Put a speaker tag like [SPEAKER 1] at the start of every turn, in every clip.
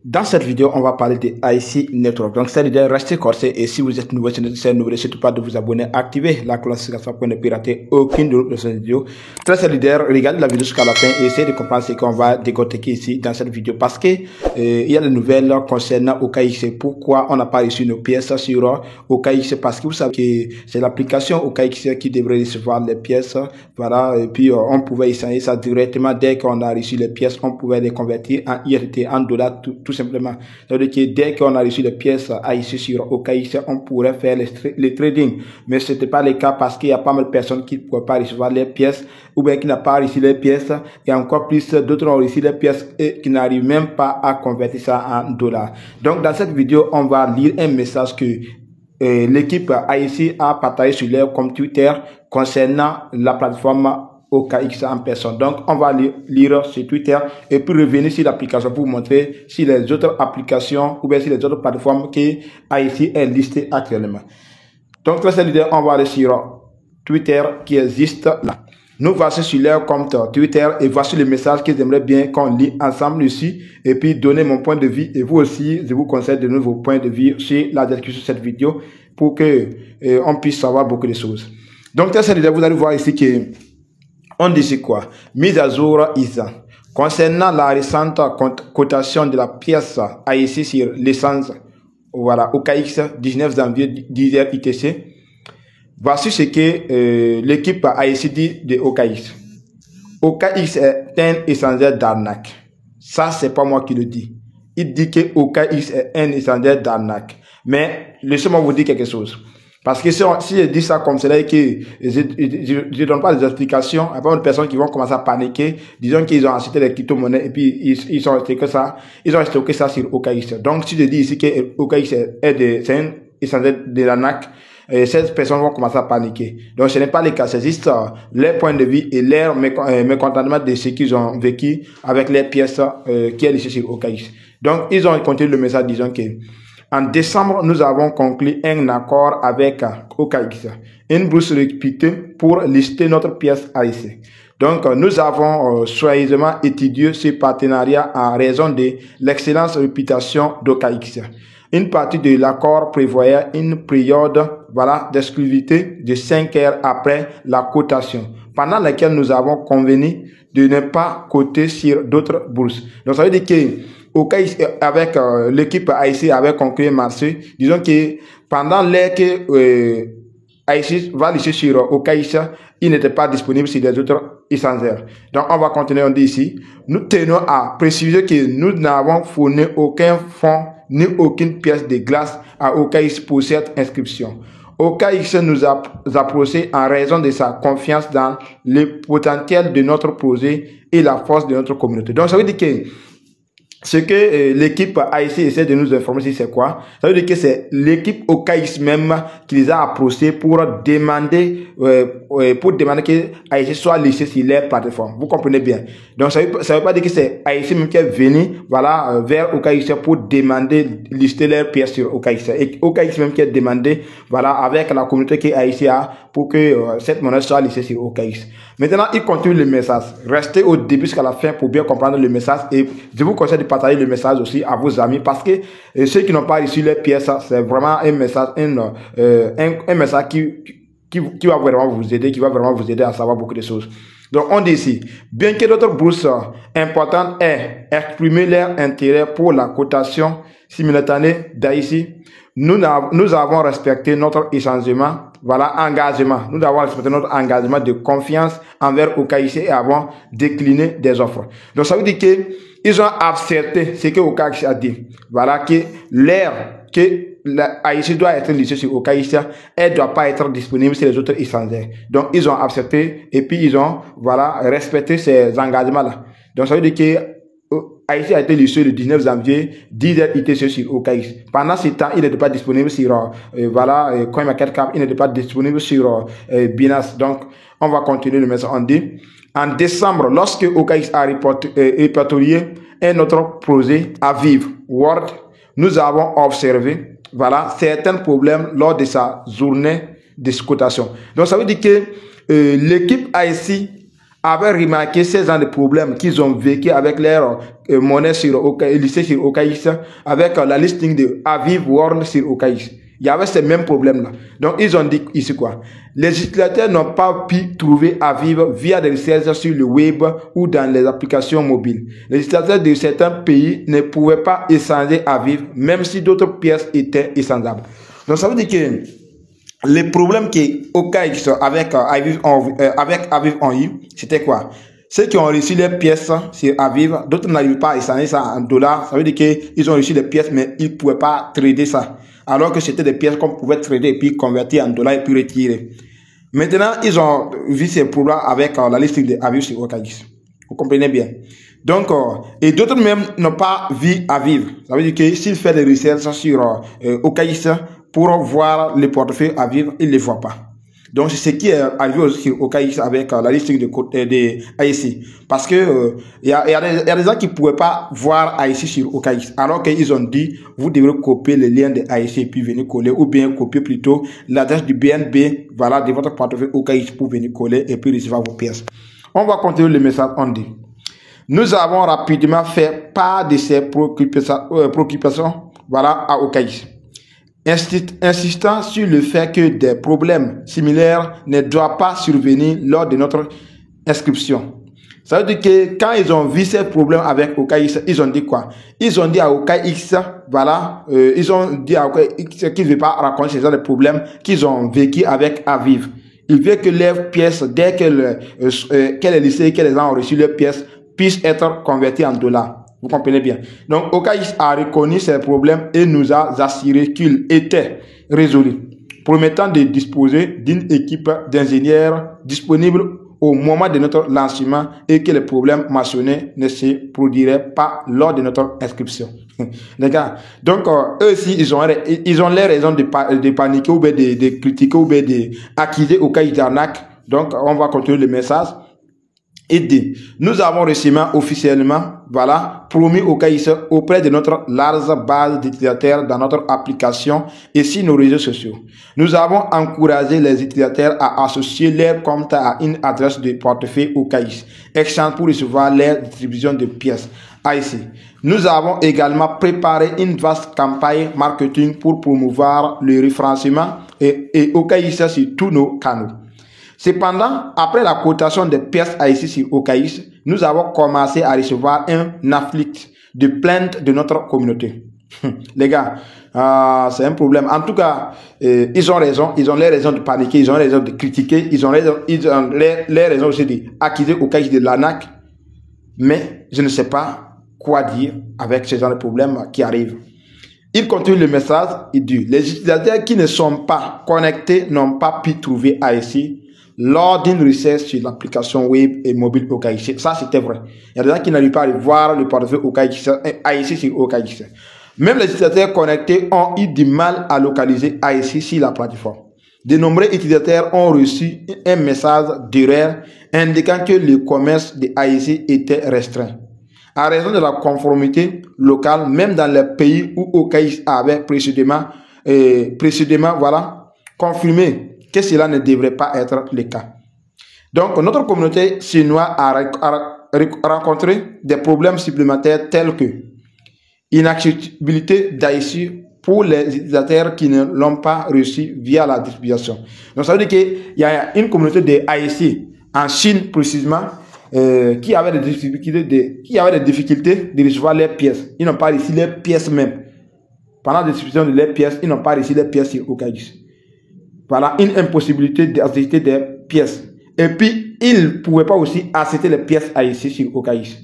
[SPEAKER 1] Dans cette vidéo, on va parler de IC Network. Donc, c'est l'idée, restez corsé et si vous êtes nouveau sur notre chaîne, n'oubliez surtout pas de vous abonner, activer la cloche pour ne pas rater aucune de ces vidéos. Très solidaire, regardez la vidéo jusqu'à la fin et essayez de comprendre ce qu'on va décortiquer ici dans cette vidéo parce que il y a des nouvelles concernant OKX. Pourquoi on n'a pas reçu nos pièces sur OKX? Parce que vous savez que c'est l'application OKX qui devrait recevoir les pièces. Voilà, et puis on pouvait essayer ça directement dès qu'on a reçu les pièces, on pouvait les convertir en IRT, en dollars, tout simplement. C'est-à-dire que dès qu'on a reçu les pièces ici sur OKX, on pourrait faire les trading. Mais ce n'était pas le cas parce qu'il y a pas mal de personnes qui ne pouvaient pas recevoir les pièces ou bien qui n'ont pas reçu les pièces. Et encore plus, d'autres ont reçu les pièces et qui n'arrivent même pas à convertir ça en dollars. Donc, dans cette vidéo, on va lire un message que l'équipe IC a partagé sur leur compte Twitter concernant la plateforme OKX en personne. Donc, on va lire sur Twitter et puis revenir sur l'application pour vous montrer si les autres applications ou bien si les autres plateformes qui IC est listée actuellement. Donc, très l'idée, on va aller sur Twitter qui existe là. Nous voici sur leur compte Twitter et voici le message que j'aimerais bien qu'on lit ensemble ici et puis donner mon point de vue et vous aussi, je vous conseille de donner vos points de vue sur la description de cette vidéo pour que on puisse savoir beaucoup de choses. Donc, très l'idée, vous allez voir ici que on dit c'est quoi? Mise à jour ISA. Concernant la récente cotation de la pièce AIC sur l'essence, voilà, OKX 19 janvier 10h ITC. Voici ce que l'équipe AIC dit de OKX. OKX est un échangeur d'arnaque. Ça, c'est pas moi qui le dis. Il dit que OKX est un échangeur d'arnaque. Mais laissez-moi vous dire quelque chose. Parce que si je dis ça comme cela et que je donne pas des explications, après une personne qui vont commencer à paniquer, disons qu'ils ont acheté les crypto-monnaies et puis ils ont stocké ça, sur OKX. Donc si je dis ici que OKX c'est un échangeur de l'arnaque, ces personnes vont commencer à paniquer. Donc ce n'est pas le cas, c'est juste leur point de vue et leur mécontentement de ce qu'ils ont vécu avec les pièces qui est listées sur OKX. Donc ils ont continué le message disant que en décembre, nous avons conclu un accord avec OKX, une bourse réputée pour lister notre pièce AIC. Donc, nous avons soigneusement étudié ce partenariat en raison de l'excellente réputation d'OKX. Une partie de l'accord prévoyait une période d'exclusivité de 5 heures après la cotation, pendant laquelle nous avons convenu de ne pas coter sur d'autres bourses. Donc, ça veut dire que OKX avec l'équipe AIC avait conclu un marché. Disons que pendant l'heure que AIC va lister sur OKX, il n'était pas disponible sur les autres échangeurs. Donc on va continuer, on dit ici. Nous tenons à préciser que nous n'avons fourni aucun fonds ni aucune pièce de glace à OKX pour cette inscription. OKX nous a approché en raison de sa confiance dans le potentiel de notre projet et la force de notre communauté. Donc ça veut dire que ce que l'équipe AIC essaie de nous informer, c'est quoi? Ça veut dire que c'est l'équipe OKX même qui les a approchés pour demander que AIC soit listé sur leur plateforme. Vous comprenez bien? Donc ça veut pas dire que c'est AIC même qui est venu, vers OKX pour demander lister leurs pièces sur OKX. Et OKX même qui est demandé, avec la communauté que AIC a pour que cette monnaie soit listée sur OKX. Maintenant, il continue le message. Restez au début jusqu'à la fin pour bien comprendre le message et je vous conseille de partager le message aussi à vos amis parce que ceux qui n'ont pas reçu les pièces, c'est vraiment un message, un message qui va vraiment vous aider, à savoir beaucoup de choses. Donc, on dit ici, bien que d'autres bourses importantes aient exprimé leur intérêt pour la cotation simultanée d'IC, nous avons respecté notre engagement. Nous avons respecté notre engagement de confiance envers OKX et avons décliné des offres. Donc, ça veut dire que ils ont accepté ce que OKX a dit. Que l'AIC doit être listée sur OKX, elle ne doit pas être disponible sur les autres échangeurs. Donc, ils ont accepté et puis ils ont, respecté ces engagements-là. Donc, ça veut dire que AIC a été listé le 19 janvier, 10h ITC sur OKX. Pendant ce temps, il n'était pas disponible sur, CoinMarketCap, il n'était pas disponible sur Binance. Donc, on va continuer le message. On dit, en décembre, lorsque OKX a répertorié un autre projet à vivre, World, nous avons observé, certains problèmes lors de sa journée de cotation. Donc, ça veut dire que l'équipe AIC avaient remarqué ces gens de problèmes qu'ils ont vécu avec leur monnaie sur lycée sur OKX, avec la listing de Aviv World sur OKX. Il y avait ces mêmes problèmes-là. Donc, ils ont dit ici quoi? Les utilisateurs n'ont pas pu trouver Aviv via des recherches sur le web ou dans les applications mobiles. Les utilisateurs de certains pays ne pouvaient pas échanger Aviv, même si d'autres pièces étaient échangeables. Donc, ça veut dire que les problèmes que OKX avec Aviv ont eu, c'était quoi? Ceux qui ont reçu les pièces sur Aviv, d'autres n'arrivent pas à échanger ça en dollars. Ça veut dire qu'ils ont reçu les pièces, mais ils ne pouvaient pas trader ça. Alors que c'était des pièces qu'on pouvait trader et puis convertir en dollars et puis retirer. Maintenant, ils ont vu ces problèmes avec la liste de Aviv sur OKX. Vous comprenez bien. Donc, et d'autres même n'ont pas vu Aviv. Ça veut dire que s'ils font des recherches sur OKX pour voir les portefeuilles Aviv, ils ne les voient pas. Donc, c'est ce qui est arrivé aussi sur OKX avec la liste de AIC. Parce que il y a des gens qui ne pouvaient pas voir AIC sur OKX. Alors qu'ils ont dit, vous devrez copier le lien de AIC et puis venir coller. Ou bien copier plutôt l'adresse du BNB, voilà, de votre portefeuille OKX pour venir coller et puis recevoir vos pièces. On va continuer le message, on dit. Nous avons rapidement fait part de ces préoccupations, voilà, à OKX. Insistant sur le fait que des problèmes similaires ne doivent pas survenir lors de notre inscription. Ça veut dire que quand ils ont vu ces problèmes avec OKX, ils ont dit quoi? Ils ont dit à OKX, voilà, ils ont dit à OKX qu'ils ne veulent pas raconter ces genre de problèmes qu'ils ont vécu avec Aviv. Ils veulent que leurs pièces, dès que les lycées, que les gens ont reçu leurs pièces, puissent être converties en dollars. Vous comprenez bien. Donc, OKX a reconnu ces problèmes et nous a assuré qu'ils étaient résolus, promettant de disposer d'une équipe d'ingénieurs disponible au moment de notre lancement et que les problèmes mentionnés ne se produiraient pas lors de notre inscription. Les gars, donc eux aussi, ils ont les raisons de paniquer ou bien de critiquer ou bien d'accuser OKX d'arnaque. Donc, on va continuer le message. Et dit, nous avons récemment officiellement, voilà, promis OKX auprès de notre large base d'utilisateurs dans notre application et sur nos réseaux sociaux. Nous avons encouragé les utilisateurs à associer leur compte à une adresse de portefeuille OKX, exchange pour recevoir leur distribution de pièces AIC. Nous avons également préparé une vaste campagne marketing pour promouvoir le référencement et OKX sur tous nos canaux. Cependant, après la cotation des pièces AIC sur OKX, nous avons commencé à recevoir un afflux de plaintes de notre communauté. Les gars, c'est un problème. En tout cas, ils ont raison. Ils ont les raisons de paniquer, ils ont les raisons de critiquer, ils ont les raisons aussi d'accuser OKX de l'arnaque. Mais je ne sais pas quoi dire avec ce genre de problèmes qui arrivent. Il continue le message, il dit, les utilisateurs qui ne sont pas connectés n'ont pas pu trouver AIC lors d'une recherche sur l'application web et mobile OKX. Ça, c'était vrai. Il y a des gens qui n'arrivent pas à voir le portefeuille OKX, AIC sur OKX. Même les utilisateurs connectés ont eu du mal à localiser AIC sur la plateforme. De nombreux utilisateurs ont reçu un message d'erreur indiquant que le commerce de AIC était restreint. À raison de la conformité locale, même dans les pays où OKX avait précédemment, voilà, confirmé que cela ne devrait pas être le cas. Donc, notre communauté chinoise a rencontré des problèmes supplémentaires tels que inaccessibilité d'AIC pour les utilisateurs qui ne l'ont pas reçu via la distribution. Donc, ça veut dire qu'il y a une communauté d'AIC en Chine précisément qui avait des difficultés de recevoir les pièces. Ils n'ont pas reçu les pièces même. Pendant la distribution de les pièces, ils n'ont pas reçu les pièces sur OKX. Voilà, une impossibilité d'accepter des pièces. Et puis, ils ne pouvaient pas aussi accepter les pièces AIC sur OKX.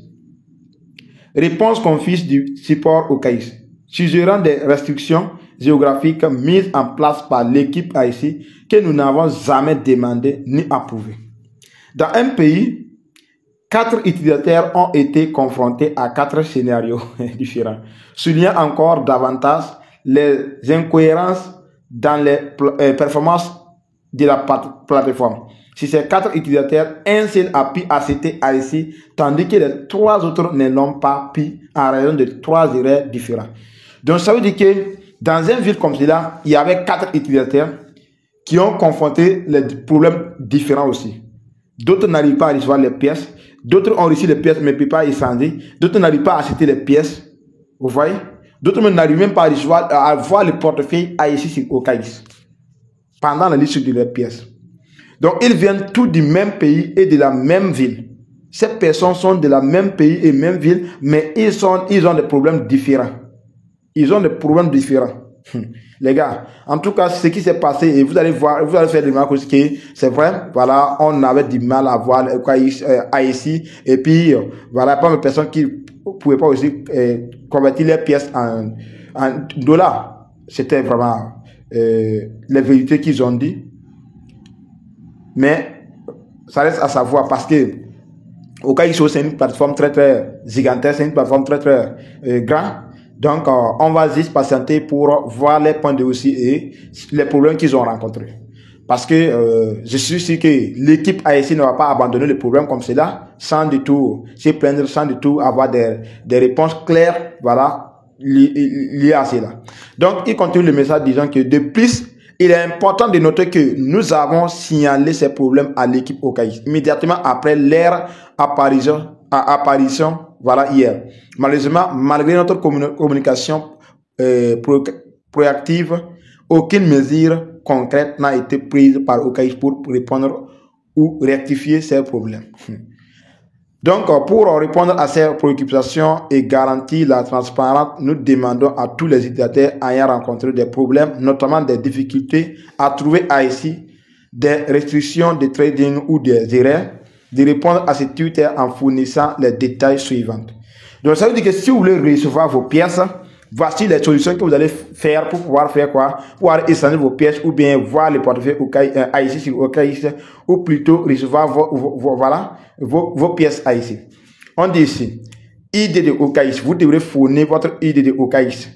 [SPEAKER 1] Réponse confise du support OKX. Suggérant des restrictions géographiques mises en place par l'équipe AIC que nous n'avons jamais demandé ni approuvé. Dans un pays, 4 utilisateurs ont été confrontés à 4 scénarios différents, soulignant encore davantage les incohérences dans les performances de la plateforme. Si ces 4 utilisateurs, un seul a pu accepter AIC, tandis que les 3 autres ne l'ont pas pu en raison de 3 erreurs différentes. Donc ça veut dire que dans une ville comme cela, il y avait 4 utilisateurs qui ont confronté les problèmes différents aussi. D'autres n'arrivent pas à recevoir les pièces. D'autres ont reçu les pièces mais ne peuvent pas échanger. D'autres n'arrivent pas à acheter les pièces. Vous voyez? D'autres n'arrivent même pas à avoir le portefeuille ici sur OKX pendant la liste de leurs pièces. Donc, ils viennent tous du même pays et de la même ville. Ces personnes sont de la même pays et même ville, mais ils ont des problèmes différents. Ils ont des problèmes différents. Les gars, en tout cas, ce qui s'est passé, et vous allez voir, vous allez faire des remarques que c'est vrai, voilà, on avait du mal à voir ici, et puis, voilà, pas de personnes qui pouvaient pas aussi convertir les pièces en dollars. C'était vraiment les vérités qu'ils ont dit. Mais ça reste à savoir parce que OKX, c'est une plateforme très gigantesque, c'est une plateforme très grande. Donc, on va juste patienter pour voir les points de vue aussi et les problèmes qu'ils ont rencontrés. Parce que je suis sûr que l'équipe ASC ne va pas abandonner le problème comme cela sans du tout se plaindre, sans du tout avoir des réponses claires, voilà, liées à cela. Donc, il continue le message disant que de plus, il est important de noter que nous avons signalé ces problèmes à l'équipe OKX immédiatement après leur apparition, voilà, hier. Malheureusement, malgré notre communication proactive, aucune mesure concrète n'a été prise par OKX pour répondre ou rectifier ces problèmes. Donc, pour répondre à ces préoccupations et garantir la transparence, nous demandons à tous les utilisateurs ayant rencontré des problèmes, notamment des difficultés à trouver ici, des restrictions de trading ou des erreurs, de répondre à ces Twitter en fournissant les détails suivants. Donc, ça veut dire que si vous voulez recevoir vos pièces, voici les solutions que vous allez faire pour pouvoir faire quoi? Pouvoir échanger vos pièces ou bien voir le portefeuille ici sur OKX ou plutôt recevoir vos pièces ici. On dit ici, ID de OKX, vous devrez fournir votre ID de OKX.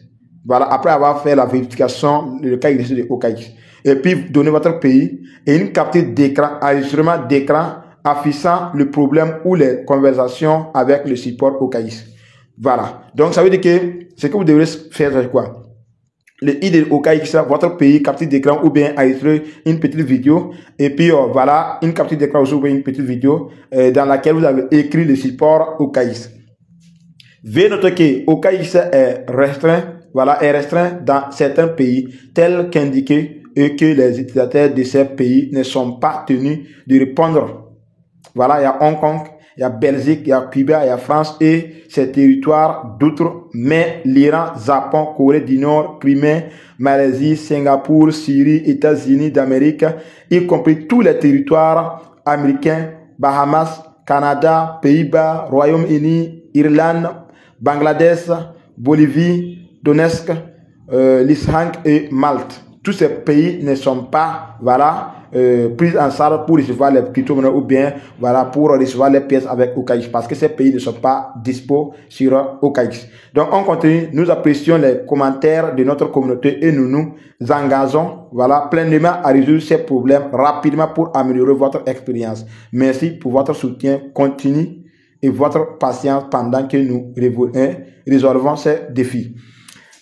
[SPEAKER 1] Voilà, après avoir fait la vérification, le cas de OKX. Et puis, donner votre pays et une capture d'écran, enregistrement d'écran affichant le problème ou les conversations avec le support OKX. Voilà. Donc, ça veut dire que ce que vous devrez faire, c'est quoi? Le ID de OKX, votre pays, capture d'écran ou bien enregistrer une petite vidéo. Et puis, voilà, une capture d'écran ou bien une petite vidéo dans laquelle vous avez écrit le support OKX. Veuillez noter que OKX est restreint dans certains pays tels qu'indiqué et que les utilisateurs de ces pays ne sont pas tenus de répondre. Voilà, il y a Hong Kong, il y a Belgique, il y a Cuba, il y a France et ces territoires d'autres, mais l'Iran, Japon, Corée du Nord, Crimée, Malaisie, Singapour, Syrie, États-Unis d'Amérique, y compris tous les territoires américains, Bahamas, Canada, Pays-Bas, Royaume-Uni, Irlande, Bangladesh, Bolivie, Donetsk, l'Islande et Malte. Tous ces pays ne sont pas, voilà, pris en charge pour recevoir les crypto-monnaies ou bien, voilà, pour recevoir les pièces avec OKX parce que ces pays ne sont pas dispo sur OKX. Donc, on continue. Nous apprécions les commentaires de notre communauté et nous nous engageons, voilà, pleinement à résoudre ces problèmes rapidement pour améliorer votre expérience. Merci pour votre soutien continu et votre patience pendant que nous résolvons ces défis.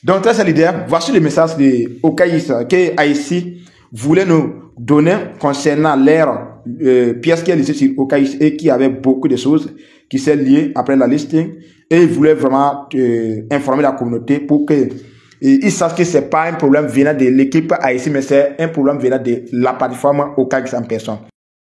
[SPEAKER 1] Donc, très solidaire, voici le message de OKX que IC voulait nous donner concernant leur pièce qui est listée sur OKX et qui avait beaucoup de choses qui s'est liées après la listing. Et il voulait vraiment informer la communauté pour que ils sachent que c'est pas un problème venant de l'équipe IC, mais c'est un problème venant de la plateforme OKX en personne.